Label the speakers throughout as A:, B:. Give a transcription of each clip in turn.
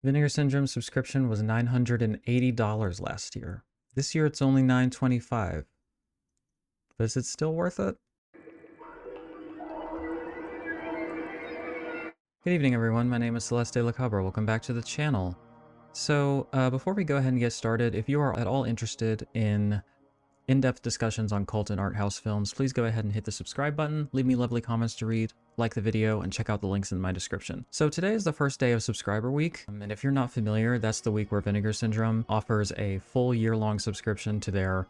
A: Vinegar Syndrome subscription was $980 last year. This year it's only $925. But is it still worth it? Good evening, everyone. My name is Celeste Lacabre. Welcome back to the channel. So, before we go ahead and get started, if you are at all interested in in-depth discussions on cult and art house films, please go ahead and hit the subscribe button, leave me lovely comments to read, like the video, and check out the links in my description. So today is the first day of subscriber week, and if you're not familiar, that's the week where Vinegar Syndrome offers a full year-long subscription to their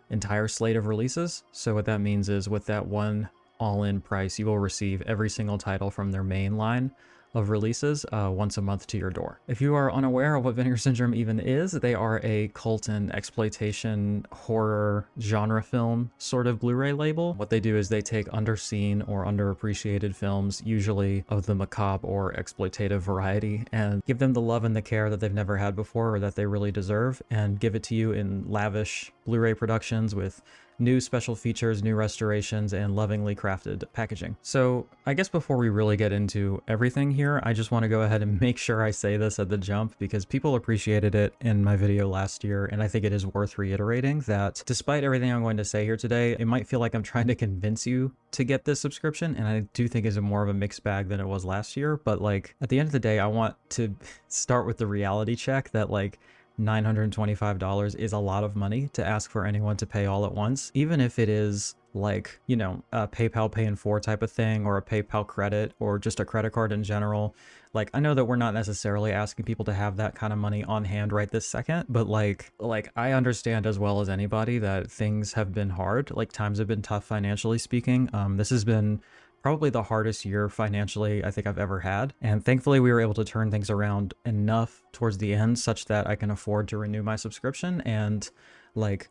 A: entire slate of releases. So what that means is with that one all-in price, you will receive every single title from their main line of releases once a month to your door. If you are unaware of what Vinegar Syndrome even is, they are a cult and exploitation horror genre film sort of Blu-ray label. What they do is they take underseen or underappreciated films, usually of the macabre or exploitative variety, and give them the love and the care that they've never had before or that they really deserve, and give it to you in lavish Blu-ray productions with new special features, new restorations, and lovingly crafted packaging. So I guess before we really get into everything here, I just want to go ahead and make sure I say this at the jump because people appreciated it in my video last year, and I think it is worth reiterating that despite everything I'm going to say here today, it might feel like I'm trying to convince you to get this subscription, and I do think it's more of a mixed bag than it was last year, but like at the end of the day, I want to start with the reality check that like $925 is a lot of money to ask for anyone to pay all at once, even if it is like, you know, a PayPal Pay in 4 type of thing, or a PayPal credit, or just a credit card in general. Like, I know that we're not necessarily asking people to have that kind of money on hand right this second, but like I understand as well as anybody that things have been hard, like times have been tough financially speaking. This has been probably the hardest year financially I think I've ever had. And thankfully we were able to turn things around enough towards the end such that I can afford to renew my subscription. And like,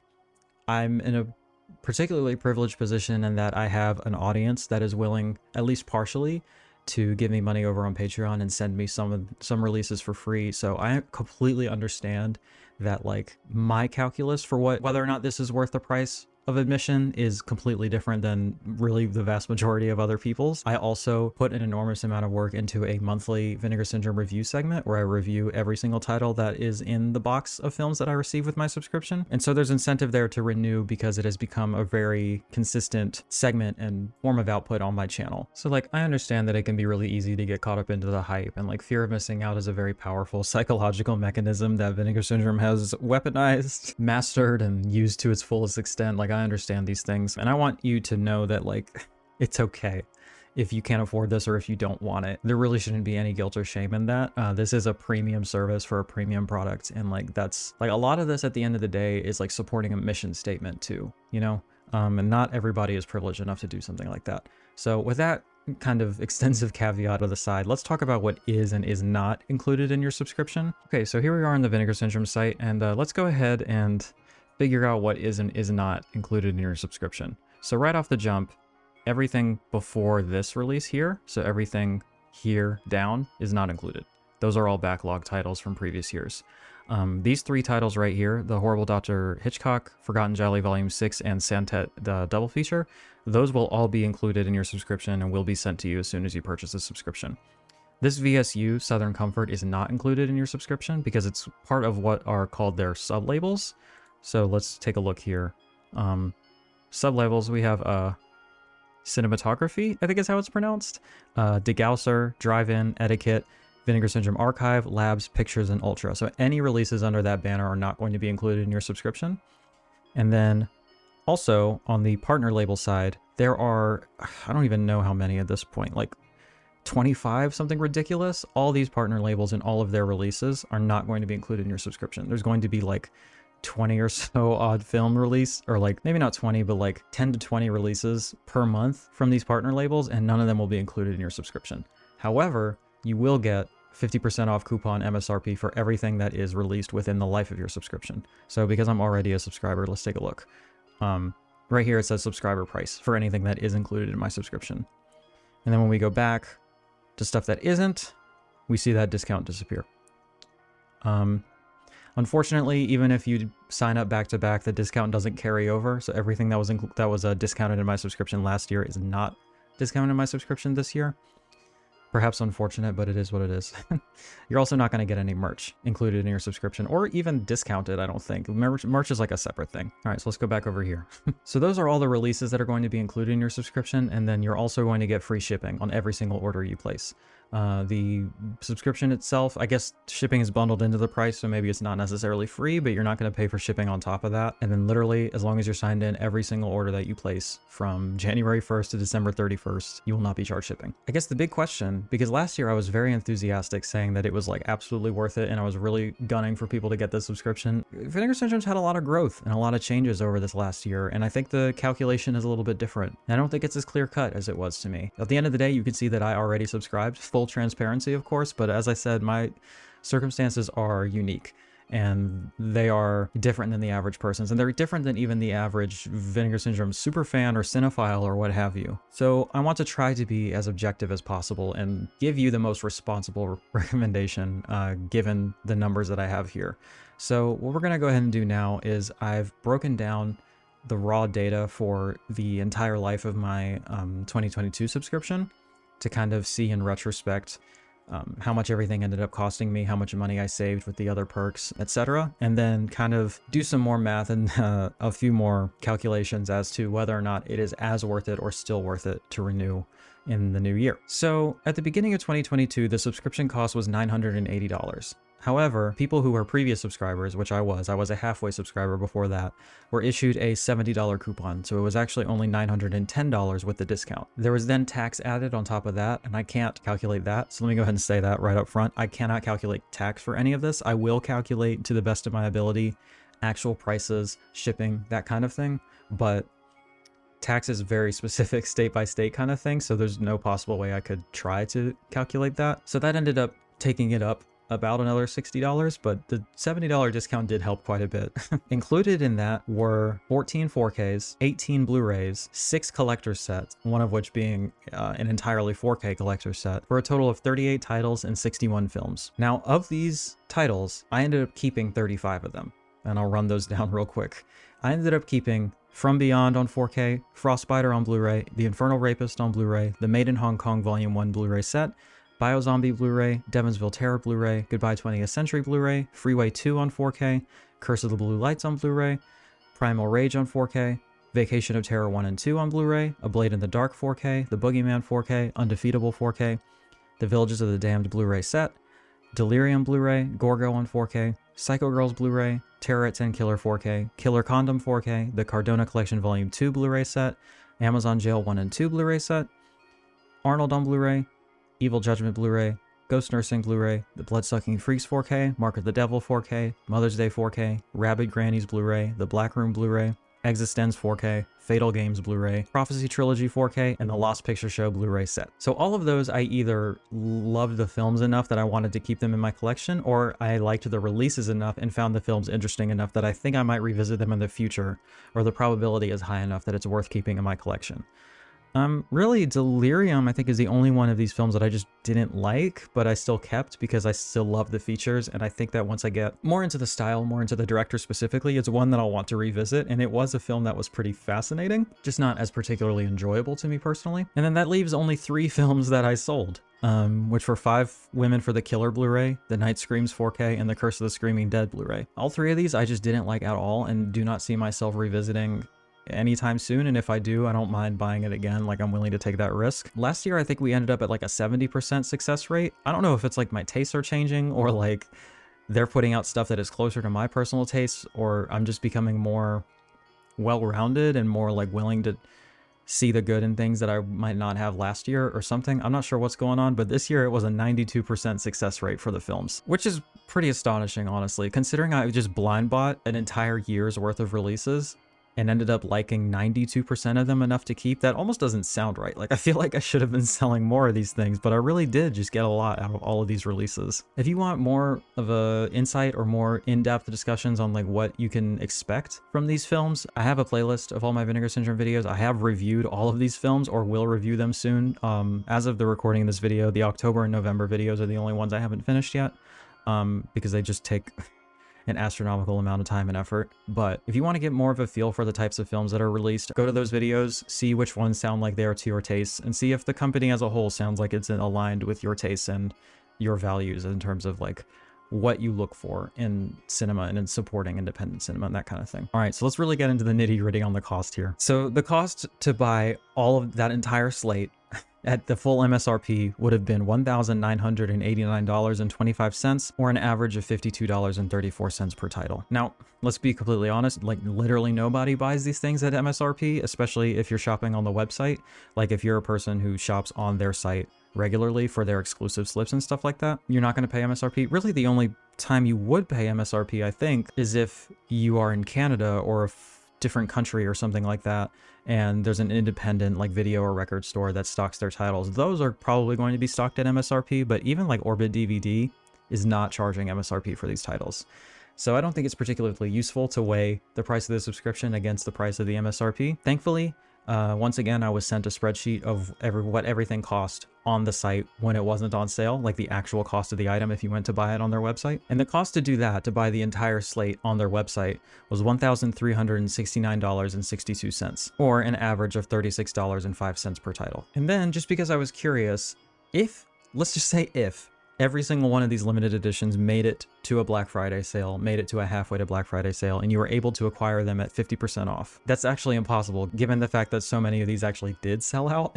A: I'm in a particularly privileged position in that I have an audience that is willing, at least partially, to give me money over on Patreon and send me some releases for free. So I completely understand that like my calculus for whether or not this is worth the price of admission is completely different than really the vast majority of other people's. I also put an enormous amount of work into a monthly Vinegar Syndrome review segment where I review every single title that is in the box of films that I receive with my subscription. And so there's incentive there to renew because it has become a very consistent segment and form of output on my channel. So like, I understand that it can be really easy to get caught up into the hype, and like fear of missing out is a very powerful psychological mechanism that Vinegar Syndrome has weaponized, mastered, and used to its fullest extent. Like, I understand these things, and I want you to know that like it's okay if you can't afford this or if you don't want it. There really shouldn't be any guilt or shame in that. This is a premium service for a premium product, and like that's like a lot of this at the end of the day is like supporting a mission statement too, you know, and not everybody is privileged enough to do something like that. So with that kind of extensive caveat to the side, let's talk about what is and is not included in your subscription. Okay, so here we are on the Vinegar Syndrome site, and let's go ahead and figure out what is and is not included in your subscription. So right off the jump, everything before this release here, so everything here down, is not included. Those are all backlog titles from previous years. These 3 titles right here, The Horrible Dr. Hitchcock, Forgotten Jolly Volume 6, and Santet, the double feature, those will all be included in your subscription and will be sent to you as soon as you purchase a subscription. This VSU, Southern Comfort, is not included in your subscription because it's part of what are called their sub-labels. So let's take a look here. Sub-labels, we have cinematography, I think is how it's pronounced, Degausser, drive-in, etiquette, Vinegar Syndrome Archive, labs, pictures, and ultra. So any releases under that banner are not going to be included in your subscription. And then also on the partner label side, there are, I don't even know how many at this point, like 25, something ridiculous. All these partner labels and all of their releases are not going to be included in your subscription. There's going to be like 20 or so odd film release, or like maybe not 20, but like 10 to 20 releases per month from these partner labels, and none of them will be included in your subscription. However, you will get 50% off coupon MSRP for everything that is released within the life of your subscription. So because I'm already a subscriber, let's take a look. Right here it says subscriber price for anything that is included in my subscription. And then when we go back to stuff that isn't, we see that discount disappear. Unfortunately, even if you sign up back to back, the discount doesn't carry over. So everything that was discounted in my subscription last year is not discounted in my subscription this year. Perhaps unfortunate, but it is what it is. You're also not going to get any merch included in your subscription, or even discounted, I don't think. Merch is like a separate thing. All right, so let's go back over here. So those are all the releases that are going to be included in your subscription, and then you're also going to get free shipping on every single order you place. The subscription itself, I guess shipping is bundled into the price, so maybe it's not necessarily free, but you're not going to pay for shipping on top of that. And then literally, as long as you're signed in, every single order that you place from January 1st to December 31st, you will not be charged shipping. I guess the big question, because last year I was very enthusiastic saying that it was like absolutely worth it, and I was really gunning for people to get this subscription. Vinegar Syndrome's had a lot of growth and a lot of changes over this last year, and I think the calculation is a little bit different. I don't think it's as clear cut as it was to me. At the end of the day, you can see that I already subscribed. Full transparency, of course, but as I said, my circumstances are unique and they are different than the average person's, and they're different than even the average Vinegar Syndrome superfan or cinephile or what have you. So I want to try to be as objective as possible and give you the most responsible recommendation given the numbers that I have here. So what we're going to go ahead and do now is I've broken down the raw data for the entire life of my 2022 subscription to kind of see in retrospect how much everything ended up costing me, how much money I saved with the other perks, etc. And then kind of do some more math and a few more calculations as to whether or not it is as worth it or still worth it to renew in the new year. So at the beginning of 2022, the subscription cost was $980. However, people who were previous subscribers, which I was a halfway subscriber before that, were issued a $70 coupon, so it was actually only $910 with the discount. There was then tax added on top of that, and I can't calculate that, so let me go ahead and say that right up front. I cannot calculate tax for any of this. I will calculate to the best of my ability actual prices, shipping, that kind of thing, but tax is very specific state by state kind of thing, so there's no possible way I could try to calculate that. So that ended up taking it up about another $60, but the $70 discount did help quite a bit. Included in that were 14 4Ks, 18 Blu-rays, 6 collector sets, one of which being an entirely 4K collector set, for a total of 38 titles and 61 films. Now, of these titles, I ended up keeping 35 of them, and I'll run those down real quick. I ended up keeping From Beyond on 4K, Frostbiter on Blu-ray, The Infernal Rapist on Blu-ray, The Made in Hong Kong Volume 1 Blu-ray set, Biozombie Blu-ray, Devonsville Terror Blu-ray, Goodbye 20th Century Blu-ray, Freeway 2 on 4K, Curse of the Blue Lights on Blu-ray, Primal Rage on 4K, Vacation of Terror 1 and 2 on Blu-ray, A Blade in the Dark 4K, The Boogeyman 4K, Undefeatable 4K, The Villages of the Damned Blu-ray set, Delirium Blu-ray, Gorgo on 4K, Psycho Girls Blu-ray, Terror at 10 Killer 4K, Killer Condom 4K, The Cardona Collection Volume 2 Blu-ray set, Amazon Jail 1 and 2 Blu-ray set, Arnold on Blu-ray, Evil Judgment Blu-ray, Ghost Nursing Blu-ray, The Bloodsucking Freaks 4K, Mark of the Devil 4K, Mother's Day 4K, Rabid Grannies Blu-ray, The Black Room Blu-ray, Existenz 4K, Fatal Games Blu-ray, Prophecy Trilogy 4K, and the Lost Picture Show Blu-ray set. So all of those, I either loved the films enough that I wanted to keep them in my collection, or I liked the releases enough and found the films interesting enough that I think I might revisit them in the future, or the probability is high enough that it's worth keeping in my collection. Really, Delirium, I think, is the only one of these films that I just didn't like, but I still kept because I still love the features, and I think that once I get more into the style, more into the director specifically, it's one that I'll want to revisit, and it was a film that was pretty fascinating, just not as particularly enjoyable to me personally. And then that leaves only 3 films that I sold, which were 5 Women for the Killer Blu-ray, The Night Screams 4K, and The Curse of the Screaming Dead Blu-ray. All 3 of these I just didn't like at all, and do not see myself revisiting anytime soon, and if I do, I don't mind buying it again. Like, I'm willing to take that risk. Last year, I think we ended up at like a 70% success rate. I don't know if it's like my tastes are changing, or like they're putting out stuff that is closer to my personal tastes, or I'm just becoming more well-rounded and more like willing to see the good in things that I might not have last year or something. I'm not sure what's going on, but this year it was a 92% success rate for the films, which is pretty astonishing, honestly, considering I just blind bought an entire year's worth of releases and ended up liking 92% of them enough to keep. That almost doesn't sound right. Like, I feel like I should have been selling more of these things, but I really did just get a lot out of all of these releases. If you want more of a insight or more in-depth discussions on like what you can expect from these films, I have a playlist of all my Vinegar Syndrome videos. I have reviewed all of these films, or will review them soon. As of the recording of this video, the October and November videos are the only ones I haven't finished yet, because they just take an astronomical amount of time and effort. But if you want to get more of a feel for the types of films that are released, go to those videos, see which ones sound like they are to your tastes, and see if the company as a whole sounds like it's aligned with your tastes and your values in terms of like what you look for in cinema and in supporting independent cinema and that kind of thing. All right, so let's really get into the nitty-gritty on the cost here. So the cost to buy all of that entire slate at the full MSRP would have been $1,989.25, or an average of $52.34 per title. Now, let's be completely honest, like literally nobody buys these things at MSRP, especially if you're shopping on the website. Like if you're a person who shops on their site regularly for their exclusive slips and stuff like that, you're not going to pay MSRP. Really, the only time you would pay MSRP, I think, is if you are in Canada or a different country or something like that, and there's an independent like video or record store that stocks their titles. Those are probably going to be stocked at MSRP, but even like Orbit DVD is not charging MSRP for these titles. So I don't think it's particularly useful to weigh the price of the subscription against the price of the MSRP. Thankfully, once again, I was sent a spreadsheet of what everything cost on the site when it wasn't on sale, like the actual cost of the item if you went to buy it on their website. And the cost to do that, to buy the entire slate on their website, was $1,369.62, or an average of $36.05 per title. And then, just because I was curious, let's just say if every single one of these limited editions made it to a Black Friday sale, made it to a halfway to Black Friday sale, and you were able to acquire them at 50% off. That's actually impossible, given the fact that so many of these actually did sell out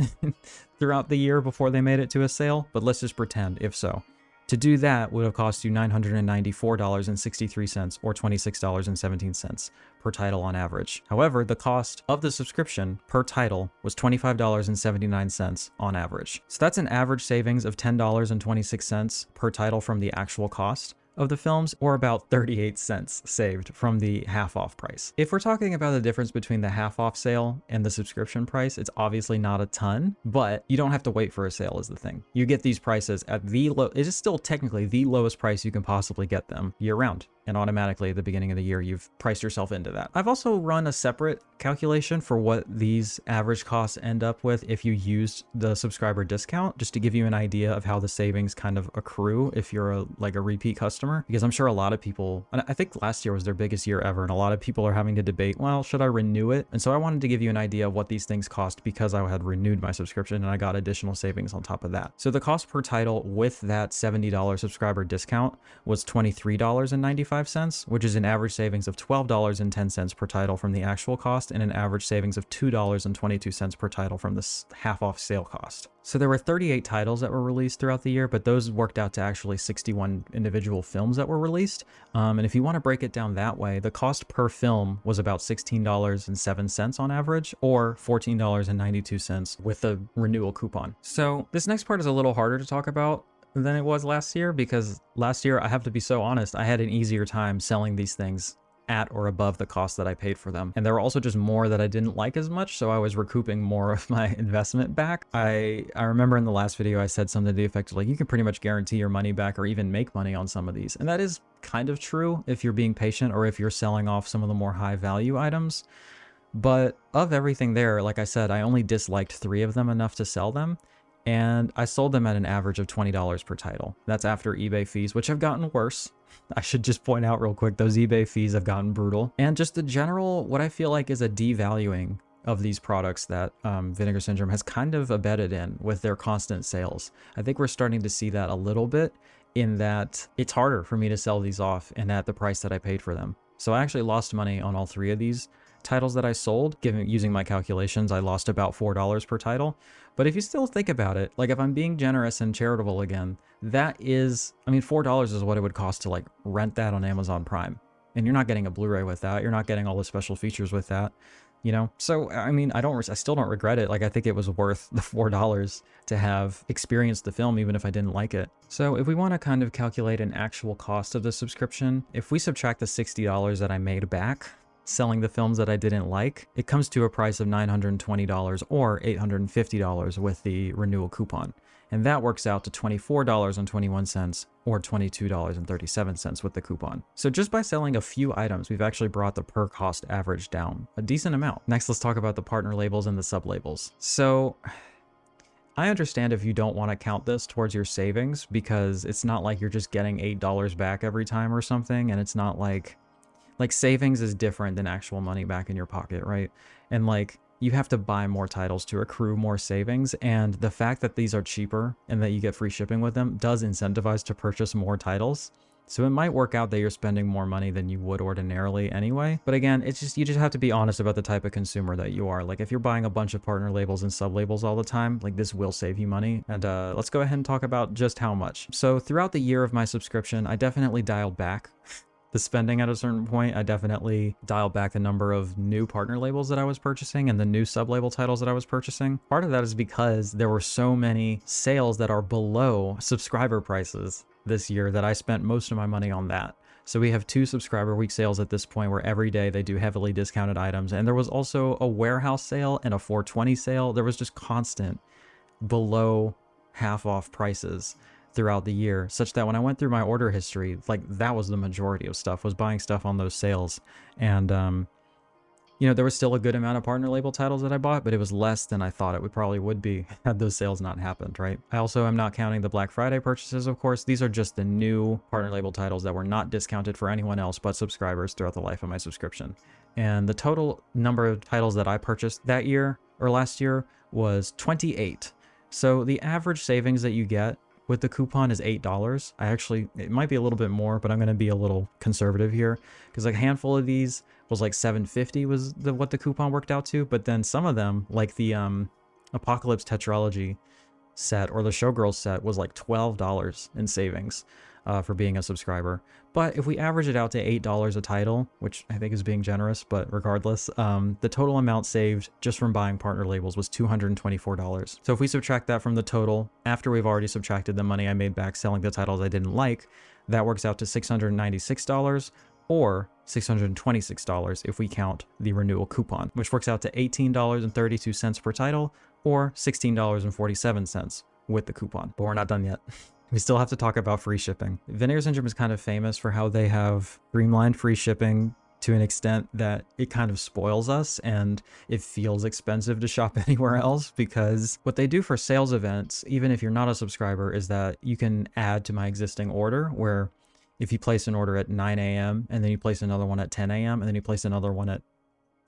A: throughout the year before they made it to a sale, but let's just pretend if so. To do that would have cost you $994.63, or $26.17 per title on average. However, the cost of the subscription per title was $25.79 on average. So that's an average savings of $10.26 per title from the actual cost of the films, or about 38 cents saved from the half off price. If we're talking about the difference between the half off sale and the subscription price, it's obviously not a ton, but you don't have to wait for a sale is the thing. You get these prices at it is still technically the lowest price you can possibly get them year round. And automatically at the beginning of the year, you've priced yourself into that. I've also run a separate calculation for what these average costs end up with if you used the subscriber discount, just to give you an idea of how the savings kind of accrue if you're a repeat customer. Because I'm sure a lot of people, and I think last year was their biggest year ever, and a lot of people are having to debate, well, should I renew it? And so I wanted to give you an idea of what these things cost because I had renewed my subscription and I got additional savings on top of that. So the cost per title with that $70 subscriber discount was $23.95. Which is an average savings of $12.10 per title from the actual cost, and an average savings of $2.22 per title from the half off sale cost. So there were 38 titles that were released throughout the year, but those worked out to actually 61 individual films that were released. And if you want to break it down that way, the cost per film was about $16.07 on average, or $14.92 with a renewal coupon. So this next part is a little harder to talk about than it was last year, because last year, I have to be so honest, I had an easier time selling these things at or above the cost that I paid for them. And there were also just more that I didn't like as much, so I was recouping more of my investment back. I remember in the last video I said something to the effect of like, you can pretty much guarantee your money back or even make money on some of these. And that is kind of true if you're being patient or if you're selling off some of the more high value items. But of everything there, like I said, I only disliked 3 of them enough to sell them. And I sold them at an average of $20 per title. That's after eBay fees, which have gotten worse. I should just point out real quick, those eBay fees have gotten brutal. And just the general, what I feel like is a devaluing of these products that Vinegar Syndrome has kind of abetted in with their constant sales. I think we're starting to see that a little bit, in that it's harder for me to sell these off and at the price that I paid for them. So I actually lost money on all 3 of these titles that I sold. Using my calculations, I lost about $4 per title. But if you still think about it, like if I'm being generous and charitable again, that is, I mean, $4 is what it would cost to like rent that on Amazon Prime. And you're not getting a Blu-ray with that. You're not getting all the special features with that, you know? So, I mean, I still don't regret it. Like, I think it was worth the $4 to have experienced the film, even if I didn't like it. So if we want to kind of calculate an actual cost of the subscription, if we subtract the $60 that I made back selling the films that I didn't like, it comes to a price of $920 or $850 with the renewal coupon. And that works out to $24.21 or $22.37 with the coupon. So just by selling a few items, we've actually brought the per cost average down a decent amount. Next, let's talk about the partner labels and the sub labels. So I understand if you don't want to count this towards your savings, because it's not like you're just getting $8 back every time or something, and it's not like savings is different than actual money back in your pocket, right? And like, you have to buy more titles to accrue more savings, and the fact that these are cheaper and that you get free shipping with them does incentivize to purchase more titles. So it might work out that you're spending more money than you would ordinarily anyway. But again, it's just, you just have to be honest about the type of consumer that you are. Like, if you're buying a bunch of partner labels and sub labels all the time, like, this will save you money. And let's go ahead and talk about just how much. So throughout the year of my subscription, I definitely dialed back the spending at a certain point. I definitely dialed back the number of new partner labels that I was purchasing and the new sub-label titles that I was purchasing. Part of that is because there were so many sales that are below subscriber prices this year that I spent most of my money on that. So we have 2 subscriber week sales at this point, where every day they do heavily discounted items. And there was also a warehouse sale and a 420 sale. There was just constant below half off prices throughout the year, such that when I went through my order history, like, that was the majority of stuff, was buying stuff on those sales. And you know, there was still a good amount of partner label titles that I bought, but it was less than I thought it probably would be had those sales not happened, right? I also am not counting the Black Friday purchases, of course. These are just the new partner label titles that were not discounted for anyone else but subscribers throughout the life of my subscription. And the total number of titles that I purchased that year, or last year, was 28. So the average savings that you get with the coupon is $8. It might be a little bit more, but I'm going to be a little conservative here, because like a handful of these was like $7.50 was what the coupon worked out to. But then some of them, like the Apocalypse Tetralogy set or the Showgirls set, was like $12 in savings for being a subscriber. But if we average it out to $8 a title, which I think is being generous, but regardless, the total amount saved just from buying partner labels was $224. So if we subtract that from the total, after we've already subtracted the money I made back selling the titles I didn't like, that works out to $696, or $626 if we count the renewal coupon, which works out to $18.32 per title, or $16.47 with the coupon. But we're not done yet. We still have to talk about free shipping. Vinegar Syndrome is kind of famous for how they have streamlined free shipping to an extent that it kind of spoils us, and it feels expensive to shop anywhere else, because what they do for sales events, even if you're not a subscriber, is that you can add to my existing order, where if you place an order at 9 a.m. and then you place another one at 10 a.m. and then you place another one at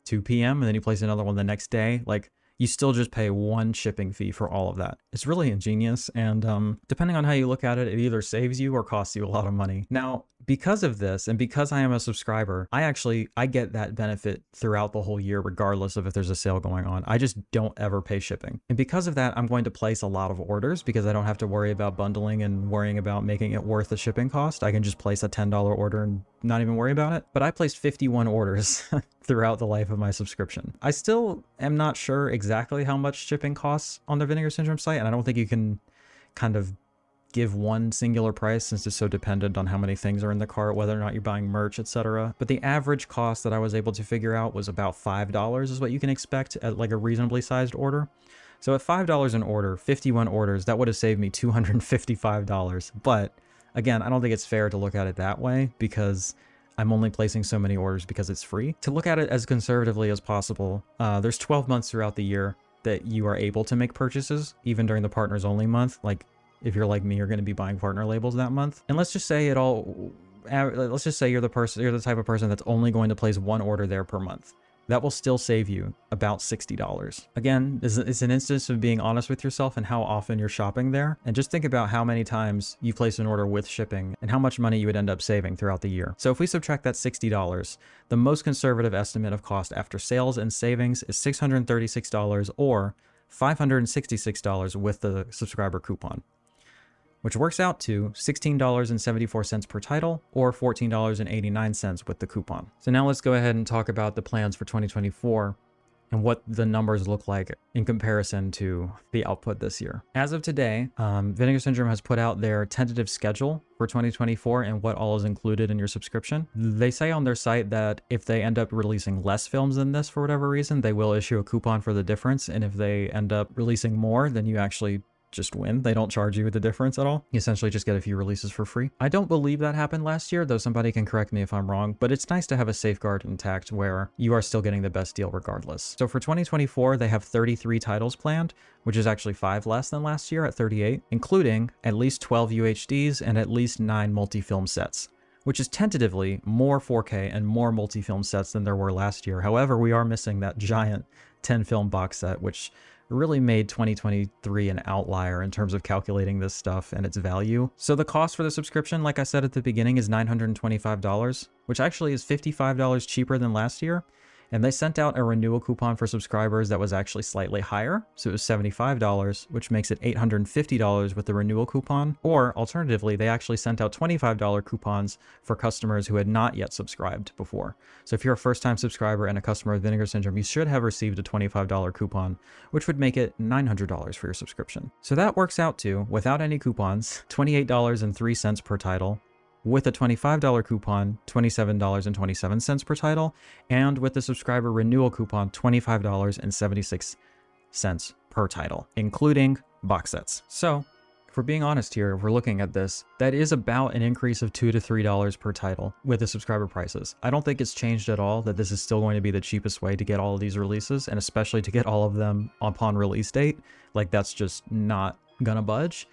A: 2 p.m. and then you place another one the next day, like, you still just pay one shipping fee for all of that. It's really ingenious, and depending on how you look at it, it either saves you or costs you a lot of money. Now, because of this, and because I am a subscriber, I get that benefit throughout the whole year, regardless of if there's a sale going on. I just don't ever pay shipping. And because of that, I'm going to place a lot of orders, because I don't have to worry about bundling and worrying about making it worth the shipping cost. I can just place a $10 order and not even worry about it. But I placed 51 orders throughout the life of my subscription. I still am not sure exactly how much shipping costs on the Vinegar Syndrome site, and I don't think you can kind of give one singular price, since it's so dependent on how many things are in the cart, whether or not you're buying merch, etc. But the average cost that I was able to figure out was about $5 is what you can expect at like a reasonably sized order. So at $5 an order, 51 orders, that would have saved me $255. But again, I don't think it's fair to look at it that way, because I'm only placing so many orders because it's free. To look at it as conservatively as possible, there's 12 months throughout the year that you are able to make purchases, even during the partners only month. Like, if you're like me, you're going to be buying partner labels that month. And let's just say let's just say you're the type of person that's only going to place one order there per month. That will still save you about $60. Again, it's an instance of being honest with yourself and how often you're shopping there. And just think about how many times you place an order with shipping and how much money you would end up saving throughout the year. So if we subtract that $60, the most conservative estimate of cost after sales and savings is $636, or $566 with the subscriber coupon, which works out to $16.74 per title, or $14.89 with the coupon. So now let's go ahead and talk about the plans for 2024 and what the numbers look like in comparison to the output this year. As of today, Vinegar Syndrome has put out their tentative schedule for 2024 and what all is included in your subscription. They say on their site that if they end up releasing less films than this for whatever reason, they will issue a coupon for the difference. And if they end up releasing more, then you actually just win. They don't charge you the difference at all. You essentially just get a few releases for free. I don't believe that happened last year, though somebody can correct me if I'm wrong, but it's nice to have a safeguard intact where you are still getting the best deal regardless. So for 2024, they have 33 titles planned, which is actually 5 less than last year at 38, including at least 12 UHDs and at least 9 multi-film sets, which is tentatively more 4K and more multi-film sets than there were last year. However, we are missing that giant 10-film box set, which really made 2023 an outlier in terms of calculating this stuff and its value. So the cost for the subscription, like I said at the beginning, is $925, which actually is $55 cheaper than last year. And they sent out a renewal coupon for subscribers that was actually slightly higher. So it was $75, which makes it $850 with the renewal coupon. Or alternatively, they actually sent out $25 coupons for customers who had not yet subscribed before. So if you're a first-time subscriber and a customer of Vinegar Syndrome, you should have received a $25 coupon, which would make it $900 for your subscription. So that works out to, without any coupons, $28.03 per title. With a $25 coupon, $27.27 per title, and with the subscriber renewal coupon, $25.76 per title, including box sets. So, if we're being honest here, if we're looking at this, that is about an increase of $2 to $3 per title with the subscriber prices. I don't think it's changed at all, that this is still going to be the cheapest way to get all of these releases, and especially to get all of them upon release date. Like, that's just not gonna budge.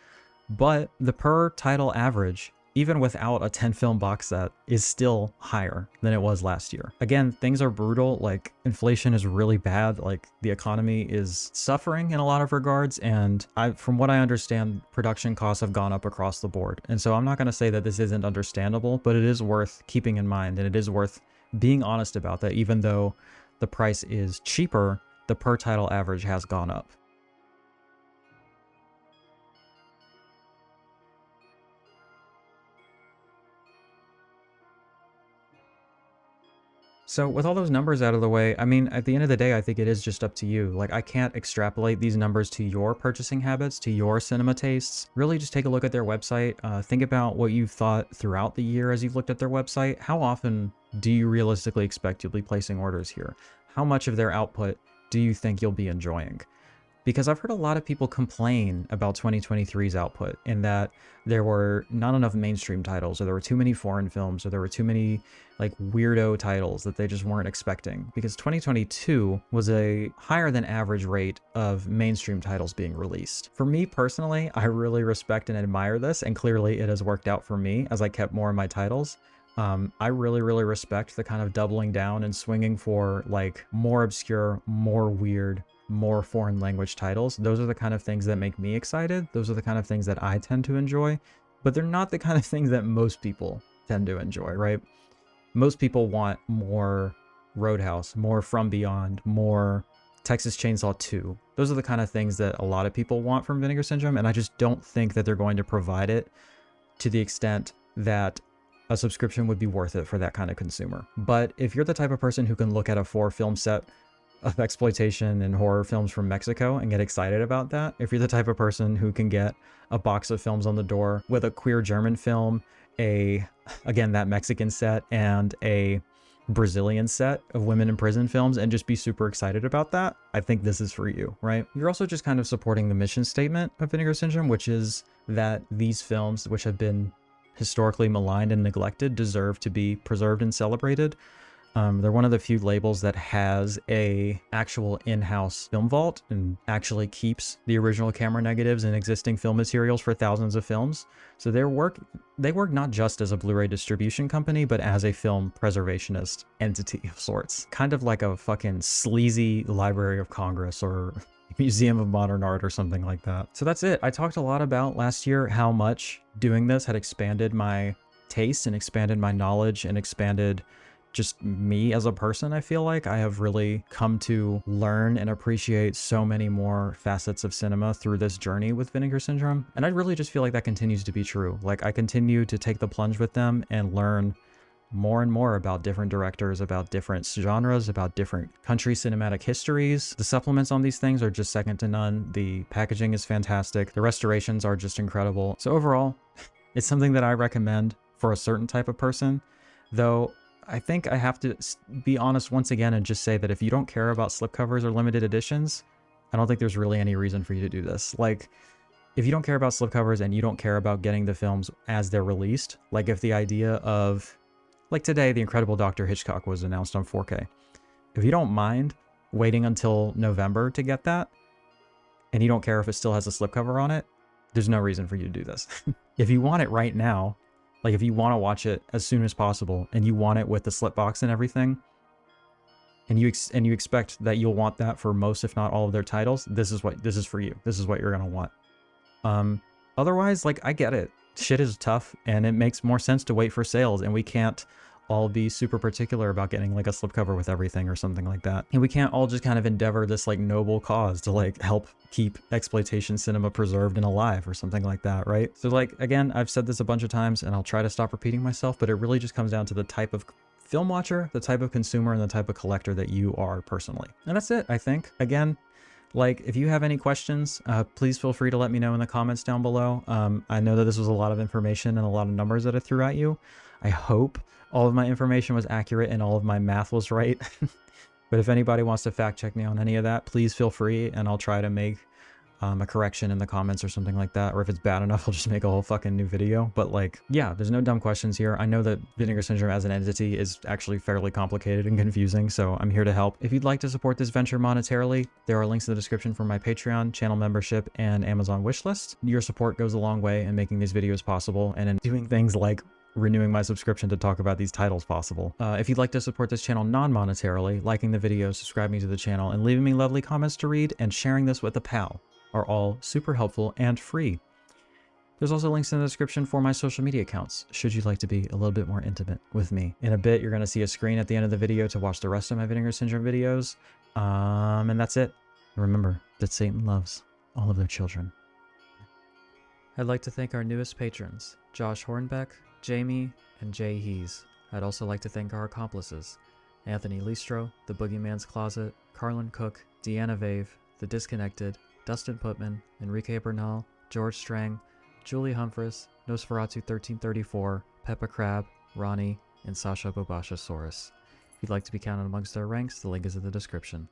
A: But the per title average, even without a 10-film box set, is still higher than it was last year. Again, things are brutal, like inflation is really bad, like the economy is suffering in a lot of regards, and from what I understand, production costs have gone up across the board. And so I'm not gonna say that this isn't understandable, but it is worth keeping in mind, and it is worth being honest about that. Even though the price is cheaper, the per title average has gone up. So with all those numbers out of the way, I mean, at the end of the day, I think it is just up to you. Like, I can't extrapolate these numbers to your purchasing habits, to your cinema tastes. Really just take a look at their website. Think about what you've thought throughout the year as you've looked at their website. How often do you realistically expect you'll be placing orders here? How much of their output do you think you'll be enjoying? Because I've heard a lot of people complain about 2023's output in that there were not enough mainstream titles, or there were too many foreign films, or there were too many like weirdo titles that they just weren't expecting. Because 2022 was a higher than average rate of mainstream titles being released. For me personally, I really respect and admire this, and clearly it has worked out for me as I kept more of my titles. I really respect the kind of doubling down and swinging for like more obscure, more weird, more foreign language titles. Those are the kind of things that make me excited. Those are the kind of things that I tend to enjoy, but they're not the kind of things that most people tend to enjoy, right? Most people want more Roadhouse, more From Beyond, more Texas Chainsaw 2. Those are the kind of things that a lot of people want from Vinegar Syndrome, and I just don't think that they're going to provide it to the extent that a subscription would be worth it for that kind of consumer. But if you're the type of person who can look at a 4-film set of exploitation and horror films from Mexico and get excited about that, if you're the type of person who can get a box of films on the door with a queer German film, again, that Mexican set, and a Brazilian set of women in prison films, and just be super excited about that, I think this is for you, right? You're also just kind of supporting the mission statement of Vinegar Syndrome, which is that these films, which have been historically maligned and neglected, deserve to be preserved and celebrated. They're one of the few labels that has a actual in-house film vault and actually keeps the original camera negatives and existing film materials for thousands of films. So they work not just as a Blu-ray distribution company, but as a film preservationist entity of sorts. Kind of like a fucking sleazy Library of Congress or Museum of Modern Art or something like that. So that's it. I talked a lot about last year how much doing this had expanded my taste and expanded my knowledge and expanded just me as a person. I feel like I have really come to learn and appreciate so many more facets of cinema through this journey with Vinegar Syndrome. And I really just feel like that continues to be true. Like, I continue to take the plunge with them and learn more and more about different directors, about different genres, about different country cinematic histories. The supplements on these things are just second to none. The packaging is fantastic. The restorations are just incredible. So overall, it's something that I recommend for a certain type of person, though I think I have to be honest once again and just say that if you don't care about slipcovers or limited editions, I don't think there's really any reason for you to do this. Like, if you don't care about slipcovers and you don't care about getting the films as they're released, like if the idea of, like today, The Incredible Dr. Hitchcock was announced on 4K. If you don't mind waiting until November to get that, and you don't care if it still has a slipcover on it, there's no reason for you to do this. If you want it right now, like if you want to watch it as soon as possible and you want it with the slip box and everything, and you expect that you'll want that for most, if not all of their titles, this is for you. This is what you're going to want. Otherwise, like, I get it. Shit is tough and it makes more sense to wait for sales, and we can't all be super particular about getting like a slipcover with everything or something like that. And we can't all just kind of endeavor this like noble cause to like help keep exploitation cinema preserved and alive or something like that, right? So like, again, I've said this a bunch of times and I'll try to stop repeating myself, but it really just comes down to the type of film watcher, the type of consumer, and the type of collector that you are personally. And that's it, I think. Again, like, if you have any questions, please feel free to let me know in the comments down below. I know that this was a lot of information and a lot of numbers that I threw at you. I hope all of my information was accurate and all of my math was right. But if anybody wants to fact check me on any of that, please feel free, and I'll try to make a correction in the comments or something like that. Or if it's bad enough, I'll just make a whole fucking new video. But like, yeah, there's no dumb questions here. I know that Vinegar Syndrome as an entity is actually fairly complicated and confusing, so I'm here to help. If you'd like to support this venture monetarily, there are links in the description for my Patreon, channel membership, and Amazon wishlist. Your support goes a long way in making these videos possible and in doing things like renewing my subscription to talk about these titles possible. If you'd like to support this channel non-monetarily, liking the video, subscribing to the channel, and leaving me lovely comments to read, and sharing this with a pal are all super helpful and free. There's also links in the description for my social media accounts, should you like to be a little bit more intimate with me. In a bit, you're going to see a screen at the end of the video to watch the rest of my Vinegar Syndrome videos. And that's it. Remember that Satan loves all of their children. I'd like to thank our newest patrons, Josh Hornbeck, Jamie, and Jay Hees. I'd also like to thank our accomplices, Anthony Listro, The Boogeyman's Closet, Carlin Cook, Deanna Vave, The Disconnected, Dustin Putman, Enrique Bernal, George Strang, Julie Humphries, Nosferatu 1334, Peppa Crab, Ronnie, and Sasha Bobashasaurus. If you'd like to be counted amongst their ranks, the link is in the description.